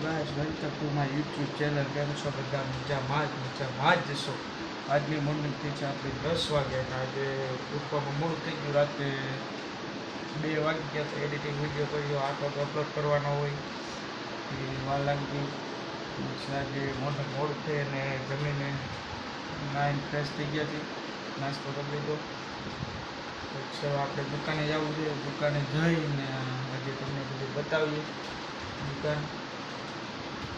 Guys, welcome to my YouTube channel. કેમ છો બધા? મજામાં જ જશો. આજની મોર્નિંગ થઈ છે આપણે 10 વાગ્યા. આજે ઉઠવામાં મોડું થઈ ગયું. રાત્રે 2 વાગી ગયા તો એડિટિંગ વિડીયો કર્યો. આટલો તો અપલોડ કરવાનો હોય એ વાર લાગી ગઈ. આજે મોડું થઈ અને જમીને નાઈન ફ્રેશ થઈ ગયા હતી. નાસ્તો કરી લીધો. પછી આપણે દુકાને જવું છે. દુકાને જઈને આજે તમને બધું બતાવીએ.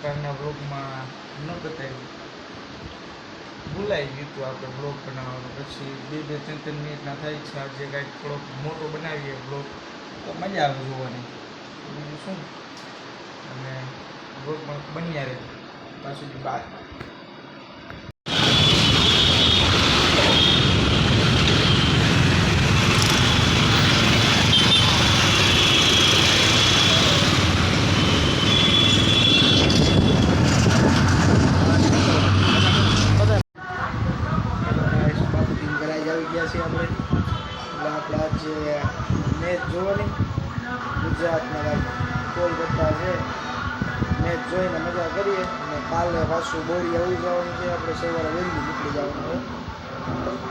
દુકાનના બ્લોગમાં ન બતાવ્યું, ભૂલાઈ ગયું હતું આપણે બ્લોગ બનાવવાનું. પછી 2-3 મિનિટના થાય છે. આજે કાંઈક થોડોક મોટો બનાવીએ બ્લોગ તો મજા આવે જોવાની. બીજું શું, અને બ્લોગમાં બન્યા રહે ત્યાં સુધી બાદ. આપણે એટલે આપણા જે મેચ જોવાની ગુજરાતના કોલકાતા છે, મેચ જોઈને મજા કરીએ. અને કાલે પાછું બોરી આવી જવાનું છે. આપણે સવારે વહેલું નીકળી જવાનું હોય.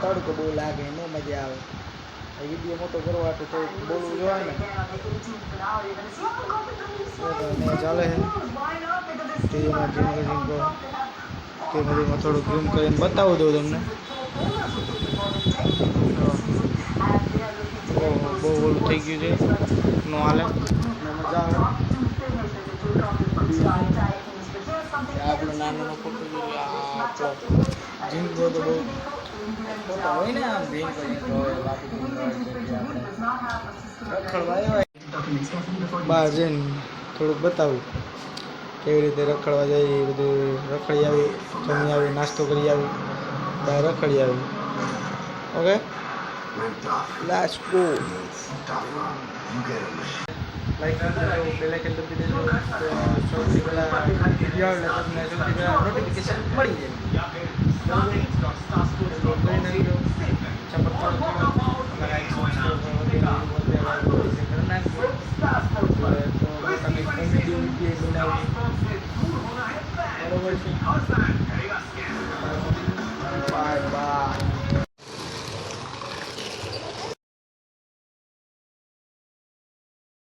તડકો બહુ લાગે, ન મજા આવે. વિડીયો મોટો કરવા તો થોડુંક બોલવું જોવા ને. મેચ ચાલે છે ટીવીમાં. ધીમે થોડુંક ઝૂમ કરીને બતાવું દઉં તમને. બહુ ઓલું થઈ ગયું છે, નો હાલે. મજા આવે. આપણો નાનો ફોટો જોઈએ. આપણો જીંકો તો બહુ ફોટા હોય ને, આમ ભીન કરીને બહાર જઈને થોડુંક બતાવું કેવી રીતે રખડવા જાય. એ બધું રખડી આવી, જમી આવી, નાસ્તો કરી આવી, બહાર રખડી આવી. Okay, let's go. લાઈક પહેલાં કે દબી દેજો. સૌથી પહેલાં વિડીયો આવે તમને સૌથી પહેલાં નોટિફિકેશન મળી જાય. કરી નાખજો. કોમેડી વિડીયો બનાવી બરોબર છે.